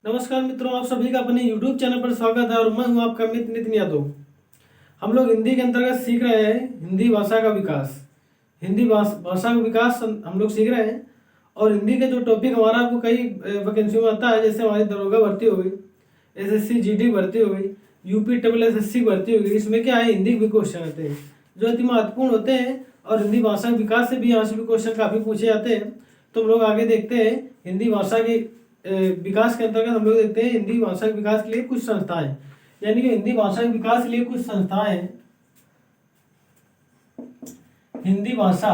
नमस्कार मित्रों, आप सभी का अपने YouTube चैनल पर स्वागत है और मैं हूं आपका मित्र नितिन यादव। हम लोग हिंदी के अंतर्गत सीख रहे हैं हिंदी भाषा का विकास। हिंदी भाषा का विकास हम लोग सीख रहे हैं और हिंदी का जो टॉपिक हमारा वो कई वैकेंसी में आता है, जैसे हमारी दरोगा भर्ती हो गई, SSC GD भर्ती हो गई, UP SSC भर्ती हो गई। इसमें क्या है, हिंदी के भी क्वेश्चन आते हैं जो अति महत्वपूर्ण होते हैं और हिंदी भाषा के विकास से भी यहाँ से भी क्वेश्चन काफ़ी पूछे जाते हैं। तो हम लोग आगे देखते हैं हिंदी भाषा की विकास के अंतर्गत हम लोग देखते हैं हिंदी भाषा के विकास के लिए कुछ संस्थाएं, यानी कि हिंदी भाषा के विकास के लिए कुछ संस्थाएं हिंदी भाषा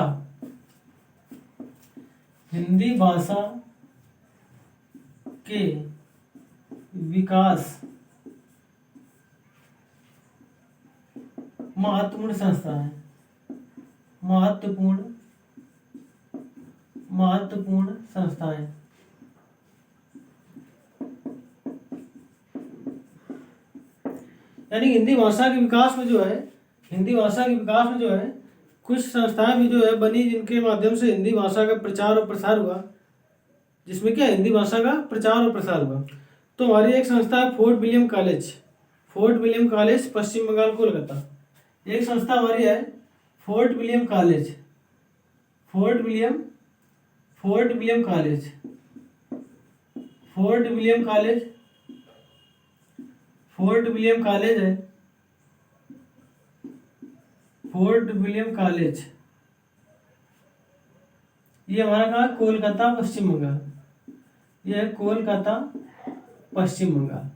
के विकास महत्वपूर्ण संस्थाएं यानी हिंदी भाषा के विकास में जो है कुछ संस्थाएं भी जो है बनी, जिनके माध्यम से हिंदी भाषा का प्रचार और प्रसार हुआ, जिसमें क्या हिंदी भाषा का प्रचार और प्रसार हुआ। तो हमारी एक संस्था है फोर्ट विलियम कॉलेज, पश्चिम बंगाल, कोलकाता। एक संस्था हमारी है फोर्ट विलियम कॉलेज है। फोर्ट विलियम कॉलेज ये हमारा कहाँ, कोलकाता, पश्चिम बंगाल। यह है कोलकाता, पश्चिम बंगाल।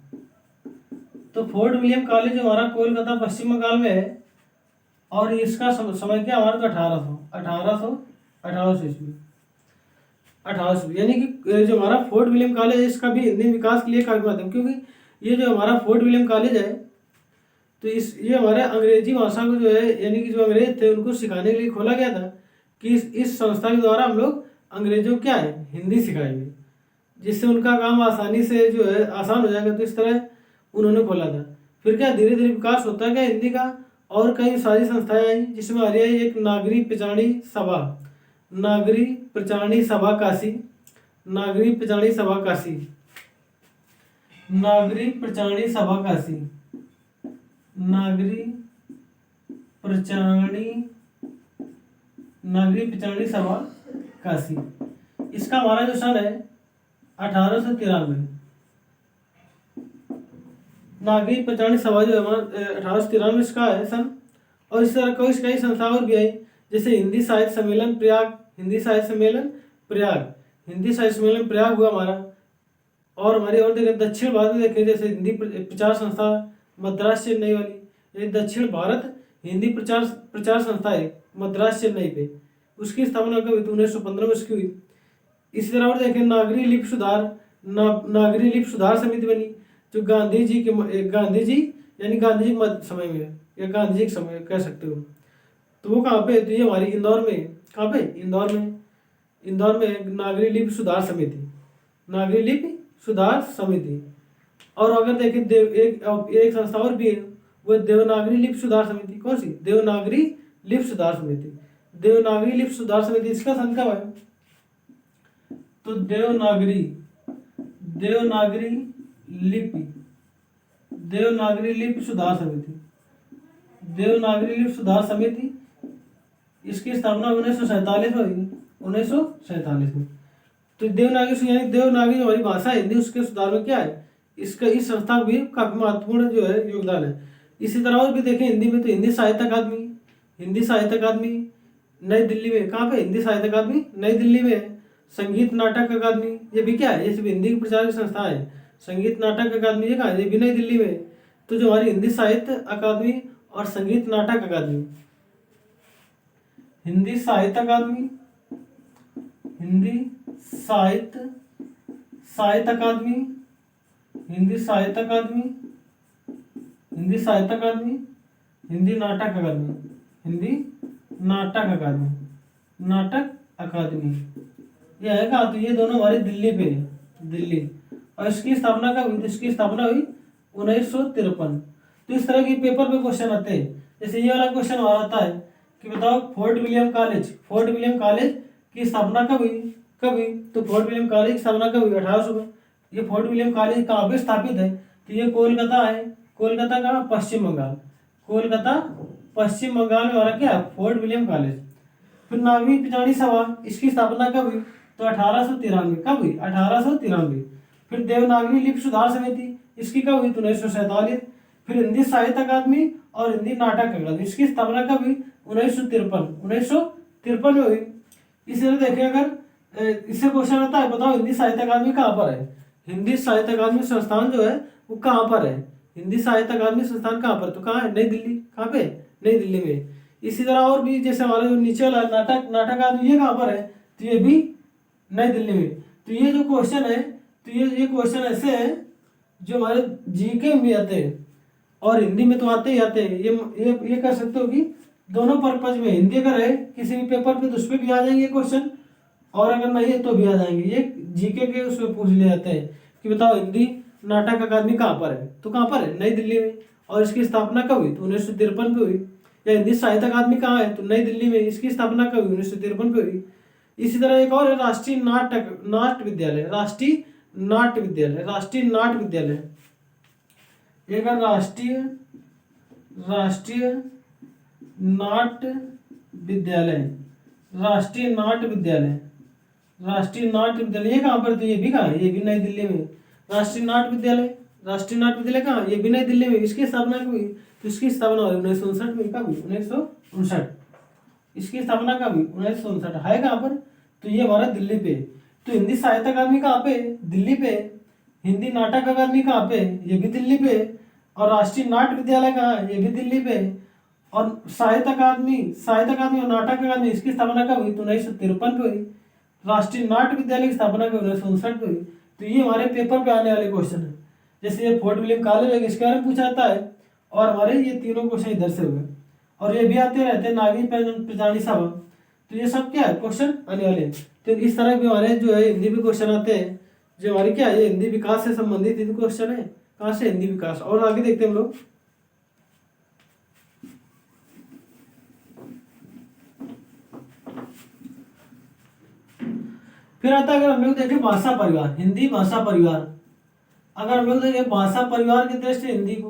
तो फोर्ट विलियम कॉलेज हमारा कोलकाता, पश्चिम बंगाल में है और इसका समय क्या हमारा, तो 1800 ईस्वी, यानी कि जो हमारा फोर्ट विलियम कॉलेज है इसका भी हिंदी विकास के लिए काफी माध्यम, क्योंकि ये जो हमारा फोर्ट विलियम कॉलेज है तो ये हमारे अंग्रेजी भाषा को जो है, यानी कि जो अंग्रेज थे उनको सिखाने के लिए खोला गया था कि इस संस्था के द्वारा हम लोग अंग्रेजों क्या है, हिंदी सिखाएंगे, जिससे उनका काम आसानी से जो है आसान हो जाएगा। तो इस तरह उन्होंने खोला था। फिर क्या धीरे धीरे विकास होता है क्या हिंदी का, और कई सारी संस्थाएं आई, जिसमें आ रही है एक नागरी प्रचारणी सभा काशी, इसका हमारा जो सन है 1893। नागरिक प्रचारणी सभा जो है हमारा 1893 इसका है सन। और इस तरह कई संस्था और भी आई, जैसे हिंदी साहित्य सम्मेलन प्रयाग हुआ हमारा। और हमारी और देखें दक्षिण भारत में देखें, जैसे हिंदी प्रचार संस्था मद्रास चेन्नई वाली, ये दक्षिण भारत हिंदी प्रचार संस्था है मद्रास चेन्नई पे, उसकी स्थापना कब हुई, 1915 में उसकी हुई। इसी तरह और देखें नागरी लिपि सुधार समिति बनी, जो गांधी जी यानी गांधी जी के समय में, या गांधी जी के समय कह सकते हो। तो वो कहाँ पे, तो ये हमारी इंदौर में, कहाँ पे, इंदौर में नागरी लिपि सुधार समिति। और अगर देखें एक संस्था और भी है, वो देवनागरी लिपि सुधार समिति। कौन सी, देवनागरी लिपि सुधार समिति। इसका सन कब है, तो देवनागरी लिपि सुधार समिति, इसकी स्थापना 1947 में हुई, 1947 में। तो देवनागरी हमारी भाषा है हिंदी, उसके सुधार में क्या है, इस संस्था का भी काफी महत्वपूर्ण जो है योगदान है। इसी तरह और भी देखें हिंदी में, तो हिंदी साहित्य अकादमी नई दिल्ली में, कहाँ पे, हिंदी साहित्य अकादमी नई दिल्ली में है। संगीत नाटक अकादमी, ये भी क्या है, ये सभी हिंदी के प्रचार की संस्था है। संगीत नाटक अकादमी ये कहाँ है, ये भी नई दिल्ली में है। तो जो हमारी हिंदी साहित्य अकादमी और संगीत नाटक अकादमी, हिंदी साहित्य अकादमी हिंदी नाटक अकादमी यह है कहाँ, तो ये दोनों हमारे दिल्ली। और इसकी स्थापना कब हुई, तो इसकी स्थापना हुई 1953। तो इस तरह के पेपर पे क्वेश्चन आते हैं। जैसे ये वाला क्वेश्चन हमारा आता है कि बताओ फोर्ट विलियम कॉलेज की स्थापना कब हुई, तो फोर्ट विलियम कॉलेज की स्थापना कब हुई, 1800 में। ये फोर्ट विलियम कॉलेज कहाँ पे स्थापित है? तो ये कोलकाता है। कोलकाता कहाँ? पश्चिम बंगाल। कोलकाता पश्चिम बंगाल में हमारा क्या? Fort William college. फिर नागवी पिछाड़ी सभा, इसकी स्थापना कब हुई? तो 1893। कब हुई? 1893। फिर देवनागरी लिपि सुधार समिति, इसकी कब हुई? तो 1947। फिर हिंदी साहित्य अकादमी और हिंदी नाटक अकादमी, इसकी स्थापना कब हुई? 1953। 1953 में हुई। इसी तरह देखिए, अगर इससे क्वेश्चन आता है, बताओ हिंदी साहित्य अकादमी कहाँ पर है? हिंदी साहित्य अकादमी संस्थान जो है वो कहाँ पर है? हिंदी साहित्य अकादमी संस्थान कहाँ पर? तो कहाँ है? नई दिल्ली। कहाँ पे? नई दिल्ली में। इसी तरह और भी, जैसे हमारा जो नीचे वाला नाटक अकादमी, ये कहाँ पर है? तो ये भी नई दिल्ली में। तो ये जो क्वेश्चन है, तो ये क्वेश्चन ऐसे है जो हमारे जीके में भी आते हैं और हिंदी में तो आते ही आते हैं। ये कर सकते हो कि दोनों पर्पज में, हिंदी अगर है किसी भी पेपर पे तो उस पर भी आ जाएंगे क्वेश्चन, और अगर नहीं है तो भी आ जाएंगे। ये जीके के उसमें पूछ ले जाते हैं कि बताओ हिंदी नाटक अकादमी कहाँ पर है? तो कहाँ पर है? नई दिल्ली में। और इसकी स्थापना कब हुई? तो 1953 पे हुई। या हिंदी साहित्य अकादमी कहाँ है? तो नई दिल्ली में। इसकी स्थापना कब हुई? 1953 पे हुई। इसी तरह एक और है, राष्ट्रीय नाट्य विद्यालय। राष्ट्रीय नाट्य विद्यालय, राष्ट्रीय नाट्य विद्यालय। एक राष्ट्रीय नाट्य विद्यालय, राष्ट्रीय नाट्य विद्यालय, राष्ट्रीय नाट्य विद्यालय, ये कहाँ पर? तो ये भी कहाँ है? ये भी नई दिल्ली में। राष्ट्रीय नाट्य विद्यालय, राष्ट्रीय नाट्य विद्यालय कहाँ? ये भी नई दिल्ली में। इसकी स्थापना कब हुई? तो इसकी स्थापना हुई 1959 में। कब हुई? 1959। इसकी स्थापना कब हुई? 1959। है कहाँ पर? तो ये हमारा दिल्ली पे। तो हिंदी साहित्य अकादमी कहाँ पे? दिल्ली पे। हिंदी नाटक अकादमी कहाँ पे? ये भी दिल्ली पे। और राष्ट्रीय नाट्य विद्यालय कहाँ है? ये भी दिल्ली पे। और साहित्य अकादमी और नाटक अकादमी, इसकी स्थापना कब हुई? तो 1953 पे हुई। राष्ट्रीय नाट्य विद्यालय की स्थापना कब? 1959 पे हुई। तो ये हमारे पेपर पे आने वाले क्वेश्चन है। जैसे ये फोर्ट विलियम कॉलेज है, इसके बारे में पूछा जाता है, और हमारे ये तीनों क्वेश्चन इधर से हुए। और ये भी आते रहते हैं, नागरी पिछाड़ी सभा। तो ये सब क्या है? क्वेश्चन आने वाले हैं। तो इस तरह के हमारे जो है हिंदी भी क्वेश्चन आते हैं, जो हमारी क्या है, ये हिंदी विकास से संबंधित हिंदी क्वेश्चन है। कहाँ से? हिंदी विकास। और आगे देखते हैं हम लोग। फिर आता है, अगर हम लोग देखें भाषा परिवार, हिंदी भाषा परिवार। अगर हम लोग देखें भाषा परिवार की दृष्टि से हिंदी को,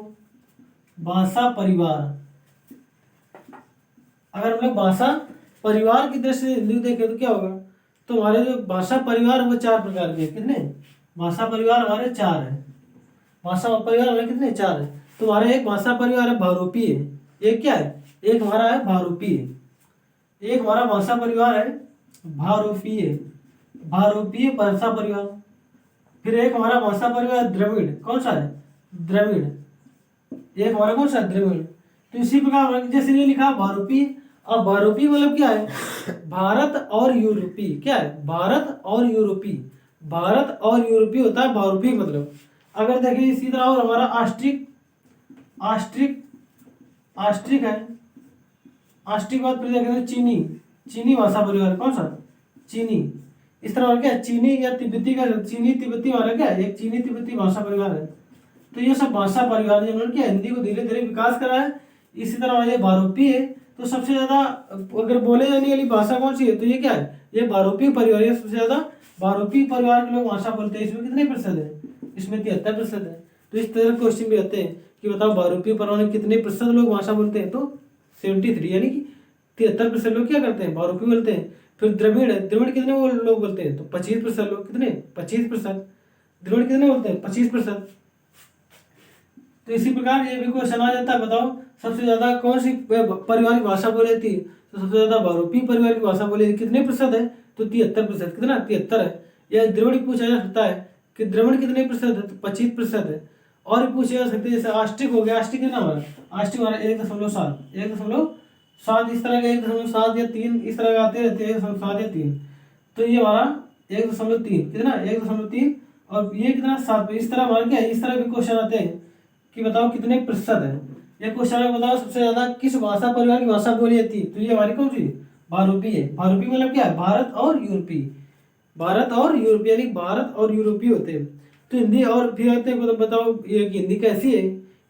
भाषा परिवार, अगर हम लोग भाषा परिवार की दृष्टि से हिंदी को देखें तो क्या होगा? तो हमारे जो भाषा परिवार वो 4 प्रकार के। कितने भाषा परिवार? हमारे 4 है। भाषा परिवार हमारे कितने? 4 है। तो हमारे एक भाषा परिवार है बहुरूपीय। एक क्या है? एक हमारा है बहुरूपीय। एक हमारा भाषा परिवार है बहुरूपीय, बहुरूपीय भाषा परिवार। फिर एक हमारा भाषा परिवार द्रविड़। कौन सा है? द्रविड़। एक हमारा कौन सा? द्रविड़। तो इसी प्रकार जैसे ये लिखा बहुरूपीय। अब बहुरूपीय मतलब क्या है? भारत और यूरोपीय। क्या है? भारत और यूरोपीय। भारत और यूरोपीय होता है बहुरूपीय मतलब। अगर देखिए इसी तरह, और हमारा आस्ट्रिक, आस्ट्रिक, आस्ट्रिक है। आस्ट्रिक बाद फिर देखेंगे चीनी, चीनी भाषा परिवार। कौन सा? चीनी। इस तरह क्या? चीनी या तिब्बती का, चीनी तिब्बती हमारा क्या है? एक चीनी तिब्बती भाषा परिवार है। तो ये सब भाषा परिवार जो उन्होंने क्या हिंदी को धीरे धीरे विकास करा है। इसी तरह ये बहुरूपीय है। तो सबसे ज्यादा अगर बोले जाने वाली भाषा कौन सी है? तो ये क्या है? ये बहुरूपीय परिवार है। सबसे ज्यादा बहुरूपीय परिवार के लोग भाषा बोलते हैं। इसमें कितने प्रतिशत है? इसमें 73% है। तो इस तरह क्वेश्चन भी आते हैं कि बताओ बहुरूपीय परिवार में कितने प्रतिशत लोग भाषा बोलते हैं? तो 73, यानी कि 73% लोग क्या करते हैं? बहुरूपीय बोलते हैं। फिर द्रविड़ है। द्रविड़ कितने वो लोग बोलते हैं? तो 25% लोग। कितने? 25%। द्रविड़ कितने बोलते हैं? 25%। तो इसी प्रकार ये भी क्वेश्चन आ जाता है, बताओ सबसे ज्यादा कौन सी परिवार की भाषा बोली जाती है? तो सबसे ज्यादा बहुरूपीय परिवार की भाषा बोली जाती है। कितने प्रतिशत है? तो 73%। कितना? 73 है। या द्रविड़ पूछा जा सकता है कि द्रविड़ कितने प्रतिशत है? तो 25% है। और भी पूछे जा सकते हैं, जैसे आस्ट्रिक हो गया। आस्ट्रिक कितना हमारा? आस्ट्रिक हमारा 1.7, 1.7, इस तरह के 1.7 या 3 इस तरह का आते रहते हैं, 1.7 या 3। तो ये हमारा 1.3, कितना? 1.3। और ये कितना? 7। इस तरह हमारा क्या है? इस तरह भी क्वेश्चन आते हैं कि बताओ कितने प्रतिशत है। ये क्वेश्चन है, बताओ सबसे ज्यादा किस भाषा परिवार की भाषा बोली जाती है? तो ये हमारी कौन सी? बहुरूपीय है। बहुरूपीय मतलब क्या है? भारत और यूरोपीय। भारत और यूरोपीय, यानी भारत और यूरोपीय होते हैं। तो हिंदी और फिर आते हैं, बताओ ये हिंदी कैसी है?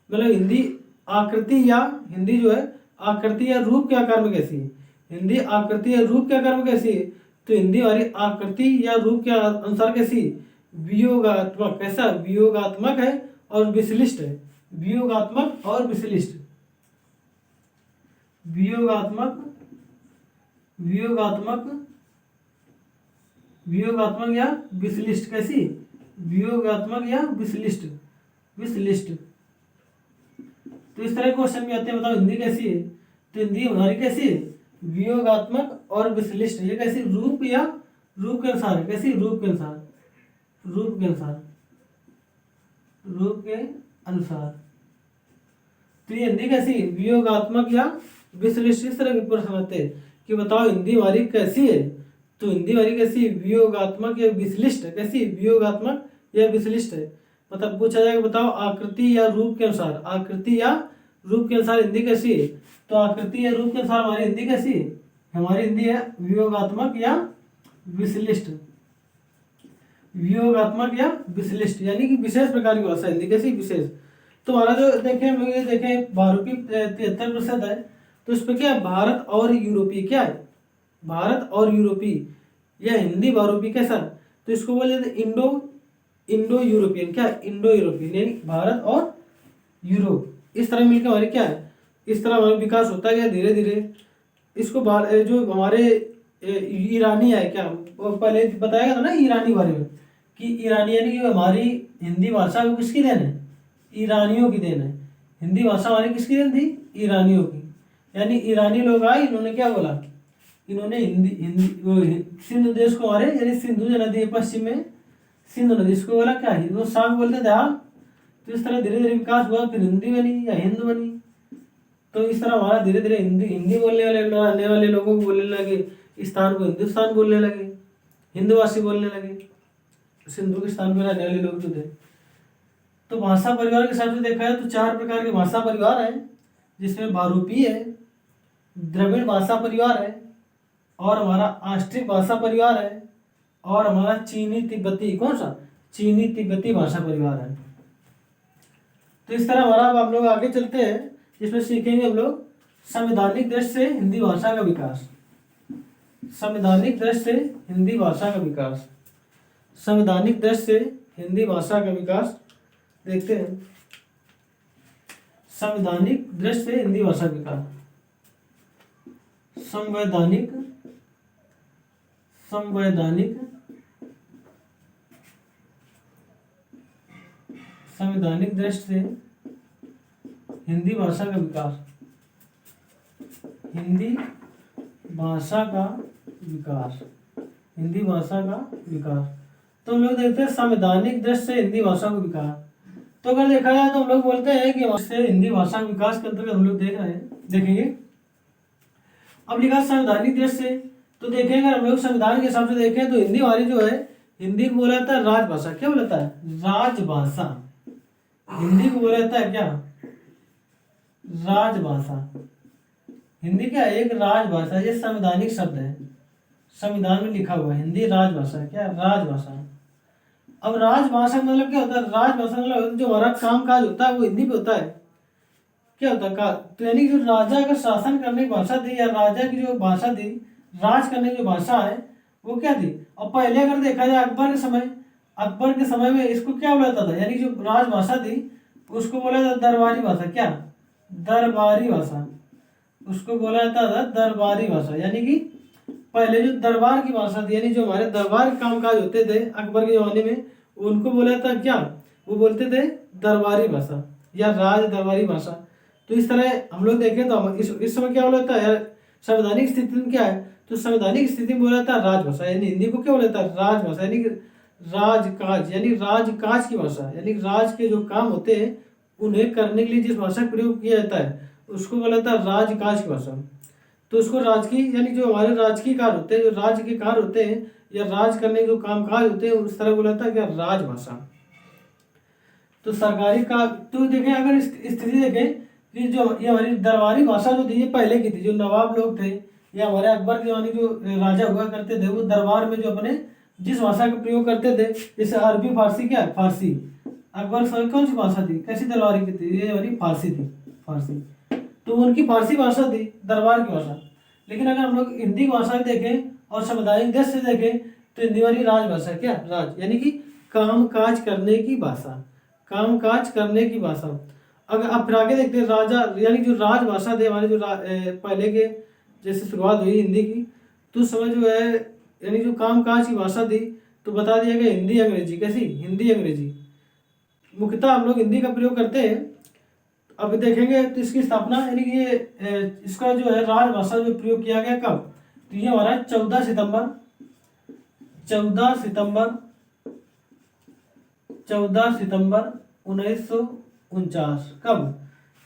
मतलब हिंदी आकृति या हिंदी जो है आकृति या रूप के आकार में कैसी है? हिंदी आकृति या रूप के आकार में कैसी है? तो हिंदी हमारी आकृति या रूप के अनुसार कैसी? वियोगात्मक, कैसा? वियोगात्मक है और विश्लिष्ट है। वियोगात्मक और विश्लिष्ट, वियोगात्मक, वियोगात्मक, वियोगात्मक या विश्लिष्ट। कैसी? वियोगात्मक या विश्लिष्ट, विश्लिष्ट। तो इस तरह क्वेश्चन भी आते हैं, बताओ हिंदी कैसी है? तो हिंदी हमारी कैसी है? वियोगात्मक और विश्लिष्ट। ये कैसी? रूप या रूप के अनुसार है। कैसी? रूप के अनुसार, रूप के अनुसार, रूप के अनुसार। तो ये हिंदी कैसी? वियोगात्मक या विश्लिष्ट। इस तरह के प्रश्न आते हैं कि बताओ हिंदी हमारी कैसी है? तो हिंदी हमारी कैसी? वियोगात्मक या विश्लिष्ट। कैसी? वियोगात्मक या विश्लिष्ट है। मतलब पूछा जाएगा बताओ आकृति या रूप के अनुसार, आकृति या रूप के अनुसार हिंदी कैसी है? तो आकृति या रूप के अनुसार हमारी हिंदी कैसी है? हमारी हिंदी है वियोगात्मक या विश्लिष्ट, वियोगात्मक या विश्लिष्ट, यानी कि विशेष प्रकार की भाषा। हिंदी कैसी? विशेष। तो हमारा जो देखें हम लोग ये देखें बहुरूपी 73% है, तो इस पर क्या है? भारत और यूरोपी। क्या है? भारत और यूरोपी या हिंदी बहुरूपी कैसा? तो इसको बोले जाते इंडो यूरोपियन। क्या? इंडो यूरोपियन, यानी भारत और यूरोप इस तरह मिलकर हमारे क्या है? इस तरह हमारा विकास होता गया धीरे धीरे। इसको जो हमारे ईरानी है, क्या वो पहले बताया गया था ना ईरानी बारे में, कि ईरानी यानी कि हमारी हिंदी भाषा वो किसकी देन है? ईरानियों की देन है। हिंदी भाषा हमारी किसकी देन थी? ईरानियों की। यानी ईरानी लोग आए, इन्होंने क्या बोला? इन्होंने हिंदी हिंदी सिंधु देश को हमारे, यानी सिंधु जो नदी है पश्चिम में, सिंधु नदी, इसको बोला क्या? हिंदू सांग बोलते थे। हाँ, तो इस तरह धीरे धीरे विकास हुआ, फिर हिंदी बनी या हिंद बनी। तो इस तरह हमारा धीरे धीरे हिंदी हिंदी बोलने वाले लोगों को बोलने लगे, इस स्थान को हिंदुस्तान बोलने लगे, हिंदुवासी बोलने लगे, सिंधु के स्थान पर रहने वाले लोग जो थे। तो भाषा परिवार के हिसाब से देखा है तो 4 प्रकार के भाषा परिवार हैं, जिसमें बहुरूपी है, द्रविड़ भाषा परिवार है, और हमारा आष्ट्रिक भाषा परिवार है, और हमारा चीनी तिब्बती, कौन सा? चीनी तिब्बती भाषा परिवार है। तो इस तरह हमारा अब हम लोग आगे चलते हैं, जिसमें सीखेंगे हम लोग संवैधानिक दृष्टि से हिंदी भाषा का विकास। संवैधानिक दृष्टि से हिंदी भाषा का विकास, संवैधानिक दृष्टि से हिंदी भाषा का विकास देखते हैं। संवैधानिक दृष्टि से हिंदी भाषा का विकास, संवैधानिक संवैधानिक संवैधानिक दृष्टि से हिंदी भाषा का विकास, हिंदी भाषा का विकास, हिंदी भाषा का विकास। तो हम लोग देखते हैं संवैधानिक दृष्टि से हिंदी भाषा का विकास। तो अगर देखा जाए तो हम लोग बोलते हैं कि से हिंदी भाषा विकास के अंतर्गत हम लोग देख रहे हैं, देखेंगे। अब लिखा संवैधानिक दृष्टि से, तो देखेंगे हम लोग संविधान के हिसाब से देखें तो हिंदी हमारी जो है, हिंदी को बोला जाता है राजभाषा। क्या बोला जाता है? राजभाषा। हिंदी को बोला जाता है क्या? राजभाषा। हिंदी क्या है? एक राजभाषा। ये संवैधानिक शब्द है, संविधान में लिखा हुआ है, हिंदी राजभाषा। क्या? राजभाषा। अब राजभाषा का मतलब क्या होता है? राजभाषा मतलब जो हमारा काम काज होता है वो हिंदी पे होता है। क्या होता है का? तो यानी जो राजा का शासन करने की भाषा थी, या राजा की जो भाषा थी, राज करने की जो भाषा है वो क्या थी? और पहले अगर देखा जाए अकबर के समय में इसको क्या बोला जाता था? यानी जो राजभाषा थी उसको बोला जाता दरबारी भाषा। क्या? दरबारी भाषा। उसको बोला जाता था दरबारी भाषा, यानी कि पहले जो दरबार की भाषा थी, यानी जो हमारे दरबार के कामकाज होते थे अकबर के जमाने में, उनको बोला जाता क्या? वो बोलते थे दरबारी भाषा या राज दरबारी भाषा। तो इस तरह हम लोग देखें तो इस समय क्या बोला जाता है? संवैधानिक स्थिति में क्या है? तो संवैधानिक स्थिति में बोला जाता है राजभाषा, यानी हिंदी को क्या बोला जाता है? राजभाषा, यानी राजकाज, यानी राजकाज की भाषा, यानी राज के जो काम होते हैं उन्हें करने के लिए जिस भाषा का प्रयोग किया जाता है उसको बोला जाता है राजकाज की भाषा। तो उसको राजकीय, यानी जो हमारे राजकीय कार्य होते हैं, जो राज्य के कार्य होते हैं या राज करने के जो कामकाज होते हैं, उस तरह बोला जाता है क्या? राजभाषा। तो सरकारी का तो देखें, अगर स्थिति देखें कि जो ये हमारी दरबारी भाषा जो थी ये पहले की थी, जो नवाब लोग थे या हमारे अकबर के जमाने जो राजा हुआ करते थे, वो दरबार में जो अपने जिस भाषा का प्रयोग करते थे, जैसे अरबी फारसी, क्या है? फारसी। अकबर समय कौन सी भाषा थी? कैसी दरबारी की थी? ये हमारी फारसी थी, फारसी। तो उनकी फारसी भाषा थी दरबार की भाषा। लेकिन अगर हम लोग हिंदी भाषा देखें और संवैधानिक दृष्टि से देखें तो हिंदी वाली राजभाषा। क्या? राज, यानी कि कामकाज करने की भाषा, कामकाज करने की भाषा। अगर आप फिर आगे देखते हैं राजा, यानी जो राजभाषा थे हमारे, जो पहले के जैसे शुरुआत हुई हिंदी की, तो उस समय जो है यानी जो कामकाज की भाषा थी, तो बता दिया गया हिंदी अंग्रेजी। कैसी? हिंदी अंग्रेजी। मुख्यतः हम लोग हिंदी का प्रयोग करते हैं। अब देखेंगे तो इसकी स्थापना यानी कि ये इसका जो है राजभाषा जो प्रयोग किया गया कब, तो ये हमारा 14 सितंबर 1949। कब?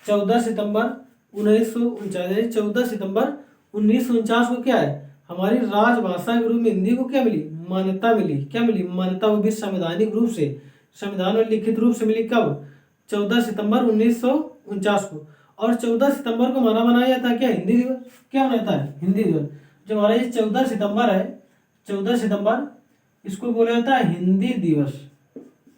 14 सितंबर 1949। 14 सितंबर 1949 को क्या है, हमारी राजभाषा के रूप में हिंदी को क्या मिली? मान्यता मिली। क्या मिली? मान्यता। वो भी संवैधानिक रूप से, संविधान में लिखित रूप से मिली। कब? 14 सितंबर 1949 को। और 14 सितंबर को मनाया जाता है क्या? हिंदी दिवस। क्या मनाता है? हिंदी दिवस। जो हमारा ये 14 सितंबर है, 14 सितंबर, इसको बोला जाता है हिंदी दिवस।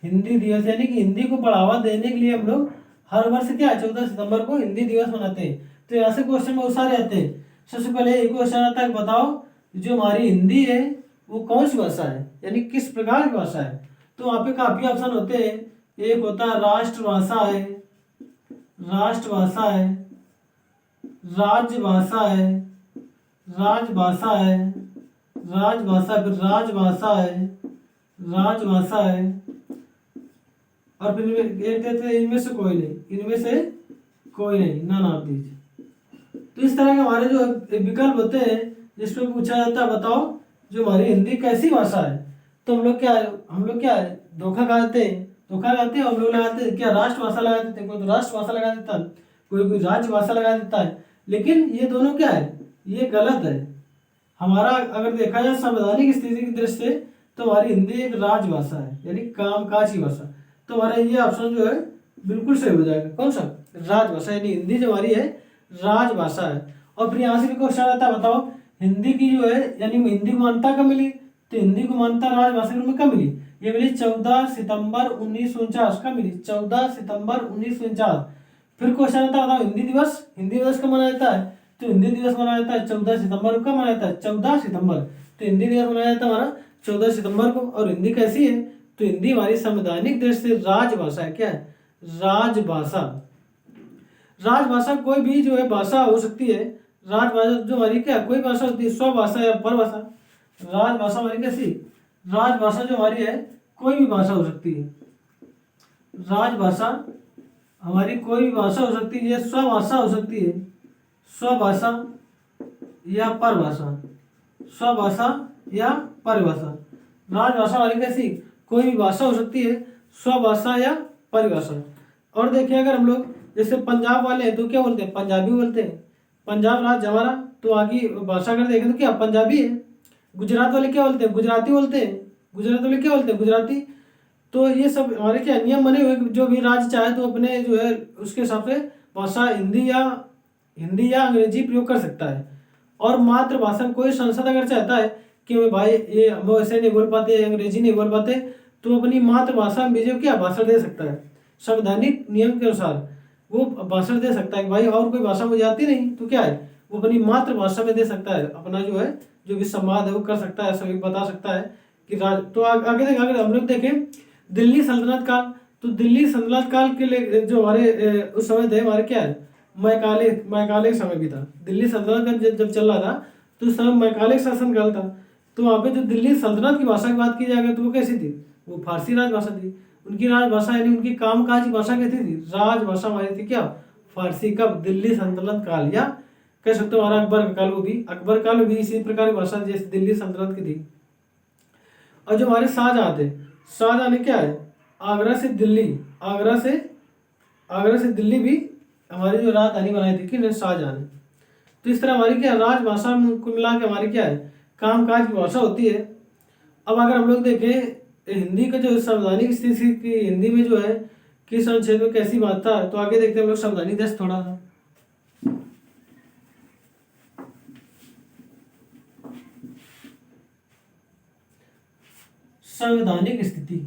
हिंदी दिवस यानी कि हिंदी को बढ़ावा देने के लिए हम लोग हर वर्ष क्या 14 सितंबर को हिंदी दिवस मनाते हैं। तो यहाँ से क्वेश्चन बहुत सारे आते हैं। सबसे पहले एक क्वेश्चन आता है, बताओ जो हमारी हिंदी है वो कौन सी भाषा है, यानी किस प्रकार की भाषा है। तो वहाँ पे काफी ऑप्शन होते हैं। एक होता है राष्ट्रभाषा है, राष्ट्रभाषा है, राजभाषा है, राजभाषा है, राजभाषा, फिर राजभाषा है, राजभाषा है, और फिर एक देते हैं इनमें से कोई नहीं, इनमें से कोई नहीं, नन ऑफ दीज। तो इस तरह के हमारे जो विकल्प होते हैं जिसमें पूछा जाता है बताओ जो हमारी हिंदी कैसी भाषा है। तो हम लोग क्या है धोखा खाते हैं, हम लोग लगाते हैं क्या राष्ट्रभाषा लगा देते हैं। कोई तो राष्ट्रभाषा लगा देता है, कोई राज्यभाषा लगा देता है। लेकिन ये दोनों क्या है, ये गलत है। हमारा अगर देखा जाए संवैधानिक स्थिति की दृष्टि से तो हमारी हिंदी एक राजभाषा है, यानी कामकाज की भाषा। तो हमारा ये ऑप्शन जो है बिल्कुल सही हो जाएगा। कौन सा? राजभाषा, यानी हिंदी जो हमारी है राजभाषा है। और फिर यहाँ से भी क्वेश्चन आता है बताओ हिंदी की जो है यानी हिंदी को मान्यता कब मिली। तो हिंदी को मान्यता राजभाषा के रूप में कब मिली? ये मिली 14 सितंबर 1949। कब मिली? 14 सितंबर 1949। फिर क्वेश्चन आता है बताओ हिंदी दिवस कब मनाया जाता है। तो हिंदी दिवस मनाया जाता है 14 सितंबर को। कब मनाया जाता है? 14 सितंबर। तो हिंदी दिवस मनाया जाता है हमारा 14 सितंबर को। और हिंदी कैसी है? तो हिंदी हमारी संवैधानिक दृष्टि से राजभाषा है। क्या है? राजभाषा। राजभाषा कोई भी जो है भाषा हो सकती है। राजभाषा जो हमारी क्या कोई भाषा होती है, स्वभाषा या परभाषा। राजभाषा हमारी कैसी? राजभाषा जो हमारी है कोई भी भाषा हो सकती है। राजभाषा हमारी कोई भी भाषा हो सकती है, स्वभाषा हो सकती है, स्वभाषा या परभाषा, स्वभाषा या परिभाषा। राजभाषा हमारी कैसी? कोई भी भाषा हो सकती है, स्वभाषा या परिभाषा। और देखिए अगर हम लोग जैसे पंजाब वाले हैं तो क्या बोलते हैं? पंजाबी बोलते हैं। पंजाब राज्य हमारा, तो आगे भाषा अगर देखें तो क्या पंजाबी है। गुजरात वाले क्या बोलते हैं? गुजराती बोलते हैं। गुजरात वाले क्या बोलते हैं? गुजराती। तो ये सब हमारे क्या नियम बने हुए, जो भी राज्य चाहे तो अपने जो है उसके हिसाब से भाषा हिंदी या अंग्रेजी प्रयोग कर सकता है। और मातृभाषा कोई संसद अगर चाहता है कि भाई ये हम ऐसे नहीं बोल पाते, अंग्रेजी नहीं बोल पाते, तो अपनी मातृभाषा में जो क्या भाषण दे सकता है। संवैधानिक नियम के अनुसार वो भाषण दे सकता है कि भाई और कोई भाषा मुझे आती नहीं, तो क्या है वो अपनी मातृभाषा में दे सकता है। अपना जो है जो भी संवाद है वो कर सकता है, सभी बता सकता है कि तो आगे देखें, अगर हम लोग देखें दिल्ली सल्तनत काल, तो दिल्ली सल्तनत काल के लिए जो हमारे उस समय थे हमारे क्या है मैकाले समय भी था। दिल्ली सल्तनत का जब चल रहा था तो उस समय मैकाले शासन काल था। तो वहाँ पे जो दिल्ली सल्तनत की भाषा की बात की जाएगी तो वो कैसी थी? वो फारसी राजभाषा थी। उनकी राजभाषा यानी उनकी कामकाज की भाषा कैसी थी? राजभाषा हमारी थी क्या? फारसी। कब? दिल्ली सल्तनत काल, या कह सकते हो हमारा अकबर का काल, वो भी अकबर काल भी इसी प्रकार की भाषा जैसे दिल्ली सल्तनत की थी। और जो हमारे शाहजहां थे, शाहजहां ने क्या है आगरा से दिल्ली भी हमारी जो राजधानी बनाई थी कि शाहजहां ने। तो इस तरह हमारी क्या राजभाषा कुल मिला के हमारी क्या है कामकाज की भाषा होती है। अब अगर हम लोग देखें हिंदी का जो संवैधानिक स्थिति की हिंदी में जो है किस अनुच्छेद में कैसी मात्रा है, तो आगे देखते हैं हम लोग संवैधानिक दस थोड़ा सा। संवैधानिक स्थिति,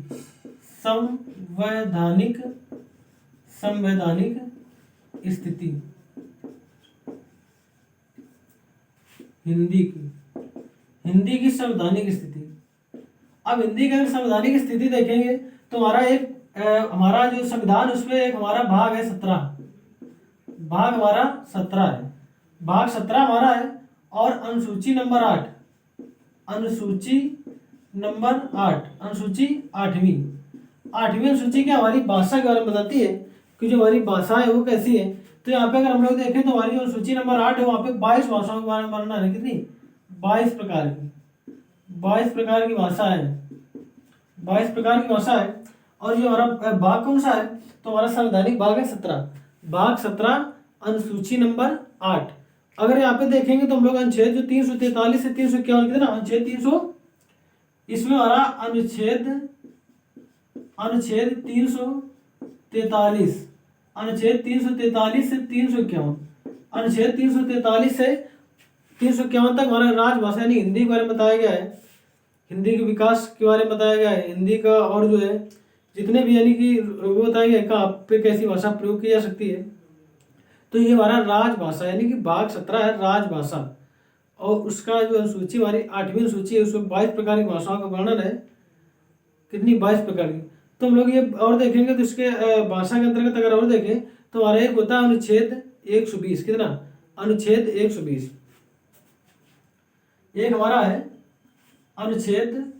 संवैधानिक स्थिति हिंदी की संवैधानिक स्थिति। अब हिंदी की अगर संवैधानिक स्थिति देखेंगे तो हमारा जो संविधान उसमें एक हमारा भाग है 17, भाग हमारा 17 है, भाग 17 हमारा है। और अनुसूची नंबर 8, अनुसूची नंबर 8, अनुसूची 8वीं अनुसूची क्या हमारी भाषा के बारे में बताती है कि जो हमारी भाषा है वो कैसी है। तो यहाँ पे अगर हम लोग देखें तो हमारी जो अनुसूची नंबर 8 है वहाँ पे 22 भाषाओं के बारे में वर्णन है। कितनी? 22 प्रकार की, 22 प्रकार की भाषा है, 22 प्रकार की भाषा है। और जो हमारा भाग कौन सा है? तो हमारा संवैधानिक भाग है 17, भाग 17 अनुसूची नंबर 8। अगर यहाँ पे देखेंगे तो हम लोग अनुच्छेद जो 343 से 351 कितना अनुच्छेद 300, इसमें हमारा अनुच्छेद 343, अनुच्छेद 343 से 351, अनुच्छेद 343 से 351 तक हमारा राजभाषा यानी हिंदी के बारे में बताया गया है, हिंदी के विकास के बारे में बताया गया है, हिंदी का और जो है जितने भी यानी कि वो बताया गया कहाँ पे कैसी भाषा प्रयोग की जा सकती है। तो ये हमारा राजभाषा यानी कि भाग 17 है राजभाषा। और उसका जो अनुसूची हमारी 8वीं अनुसूची है उसमें 22 प्रकार की भाषाओं का वर्णन है। कितनी? 22 प्रकार की। तो हम लोग ये और देखेंगे तो इसके भाषा के अंतर्गत अगर और देखें तो हमारा एक होता है अनुच्छेद 120। कितना? अनुच्छेद 120। एक हमारा है अनुच्छेद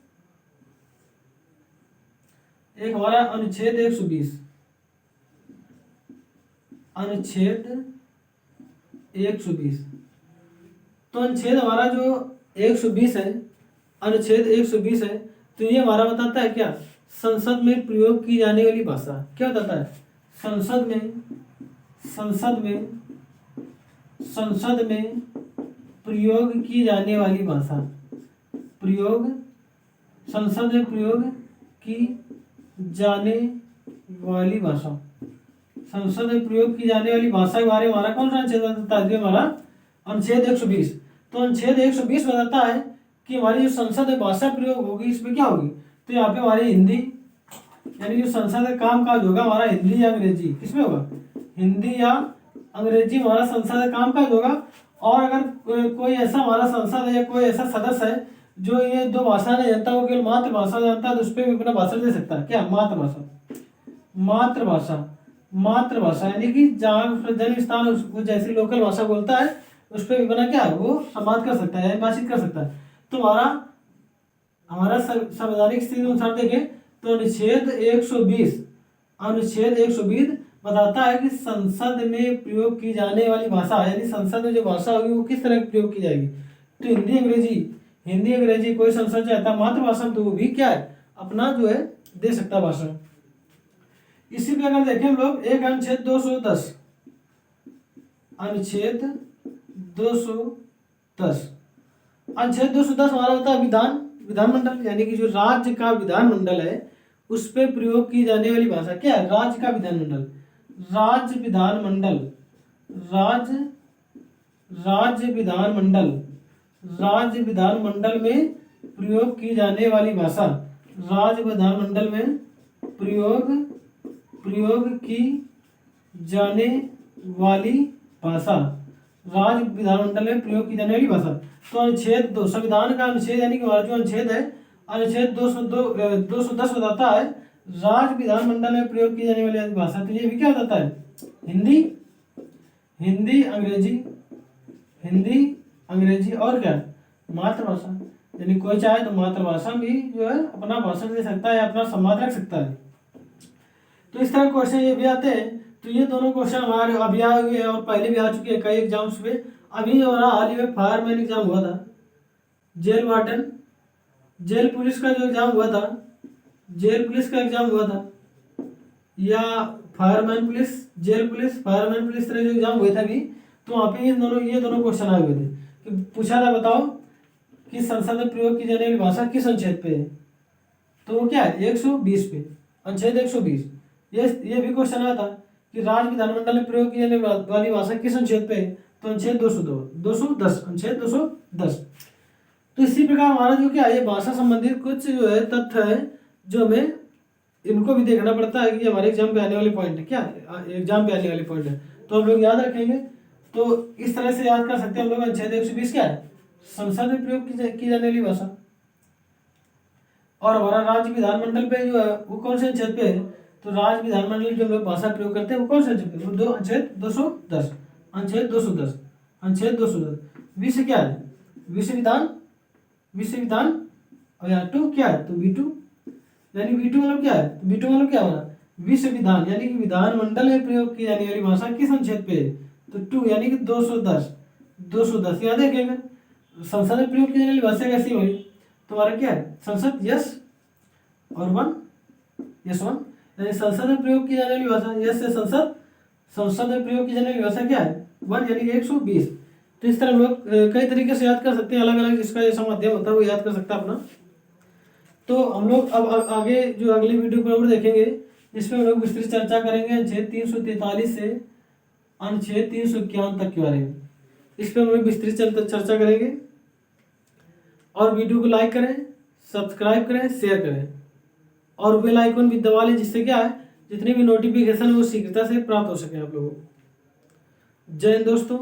120, अनुच्छेद 120। तो अनुच्छेद हमारा जो 120 है, अनुच्छेद 120 है, तो ये हमारा बताता है क्या? संसद में प्रयोग की जाने वाली भाषा। क्या बताता है? संसद में प्रयोग की जाने वाली भाषा, संसद में प्रयोग की जाने वाली भाषा, संसद में प्रयोग की जाने वाली भाषा के बारे में हमारा कौन सा अनुच्छेद बताता है? हमारा अनुच्छेद 120। तो अनुच्छेद 120 बताता है कि हमारी जो संसद में भाषा प्रयोग होगी इसमें क्या होगी? तो यहाँ पे हमारी हिंदी यानी जो संसद का काम काज होगा हमारा हिंदी या अंग्रेजी, किसमें होगा? हिंदी या अंग्रेजी हमारा संसद का काम काज होगा। और अगर कोई ऐसा हमारा संसद है या कोई ऐसा सदस्य है जो ये दो भाषा नहीं जानता, वो केवल मातृभाषा जानता है, तो उस पर भी अपना भाषण दे सकता है। क्या? मातृभाषा यानी कि जहाँ जन्म स्थान जैसी लोकल भाषा बोलता है उस पर भी बना क्या वो संवाद कर सकता है, बातचीत कर सकता है। तो हमारा संवैधानिक स्थिति अनुसार देखें तो अनुच्छेद 120 बताता है कि संसद में प्रयोग की जाने वाली भाषा यानी संसद में जो भाषा होगी वो किस तरह प्रयोग की जाएगी। तो हिंदी अंग्रेजी कोई संसद चाहता मातृभाषा तो वो भी क्या है अपना जो है दे सकता भाषण। इसी पे अगर देखें हम लोग एक अनुच्छेद 210, अनुच्छेद 210 हमारा होता है विधानमंडल यानी कि जो राज्य का विधानमंडल है उस पे प्रयोग की जाने वाली भाषा क्या है? राज्य का विधानमंडल, राज्य विधानमंडल में प्रयोग की जाने वाली भाषा, राज्य विधानमंडल में प्रयोग की जाने वाली भाषा, राज्य विधानमंडल में प्रयोग की जाने वाली भाषा। तो अनुच्छेद 2 संविधान का अनुच्छेद यानी कि हमारा जो अनुच्छेद है अनुच्छेद 210 बताता है राज्य विधानमंडल में प्रयोग की जाने वाली भाषा। तो ये भी क्या बताता है? हिंदी अंग्रेजी और क्या? मातृभाषा। यानी कोई चाहे तो मातृभाषा भी जो है अपना भाषण दे सकता है, अपना संवाद रख सकता है। तो इस तरह क्वेश्चन ये भी आते हैं। तो ये दोनों क्वेश्चन हमारे अभी आए हुए हैं और पहले भी आ चुके हैं कई एग्जाम्स पे। अभी जो हाल ही में फायरमैन एग्जाम हुआ था, जेल वार्डन, जेल पुलिस का जो एग्जाम हुआ था, जेल पुलिस का एग्जाम हुआ था, या fireman police, jail police, fireman police तरह जो एग्जाम हुए थे अभी, तो वहाँ पे ये दोनों क्वेश्चन आए हुए थे कि पूछा था बताओ कि संसद में प्रयोग की जाने वाली भाषा किस अनुच्छेद पे है? तो वो क्या है? 120 पे, अनुच्छेद 120। ये भी क्वेश्चन आया था कि राज्य विधानमंडल में प्रयोग की जाने वाली भाषा किस अनुच्छेद पे है? तो अनुच्छेद 210, अनुच्छेद 210। तो इसी प्रकार हमारा जो क्या है भाषा संबंधित कुछ जो है तथ्य है जो हमें इनको भी देखना पड़ता है कि हमारे एग्जाम पे आने वाले पॉइंट है। क्या एग्जाम पे आने वाले पॉइंट है तो हम लोग याद रखेंगे। तो इस तरह से याद कर सकते हैं हम लोग अनुच्छेद 120 क्या है? संसद में प्रयोग की जाने वाली भाषा। और हमारा राज्य विधानमंडल पे जो है वो कौन से अनुच्छेद पे है, तो राज्य विधानमंडल जो हम लोग भाषा प्रयोग करते हैं वो कौन से अनुच्छेद पे, वो दो अनुच्छेद 210, अनुच्छेद 210, अनुच्छेद 210। विषय क्या है, विषय विधान, विषय विधान। और यहाँ टू क्या है, तो V2, यानी V2 मतलब क्या है, तो V2 मतलब क्या होगा, विषय विधान, यानी कि विधानमंडल में प्रयोग की जाने वाली भाषा किस अनुच्छेद पे है, तो 2 यानी कि 210, 210 याद है क्या। संसद में प्रयोग की जाने वाली भाषा कैसी होगी, तुम्हारा क्या है, संसद यस और वन, यस वन, यानी संसद में प्रयोग की जाने वाली भाषा यस से संसद, संसद में प्रयोग की जाने वाली भाषा क्या है, वन यानी कि 120। तो इस तरह हम लोग कई तरीके से याद कर सकते हैं, अलग अलग जिसका जैसा माध्यम होता है वो याद कर सकता है अपना। तो हम लोग अब आगे जो अगले वीडियो पर देखेंगे इसमें हम लोग विस्तृत चर्चा करेंगे अनुच्छेद 343 से अनुच्छेद 351 तक के बारे में। इस पर हम लोग विस्तृत चर्चा करेंगे। और वीडियो को लाइक करें, सब्सक्राइब करें, शेयर करें और बेल आइकन भी दबा लें, जिससे क्या है जितनी भी नोटिफिकेशन है वो शीघ्रता से प्राप्त हो सके आप लोगों को। जय हिंद दोस्तों।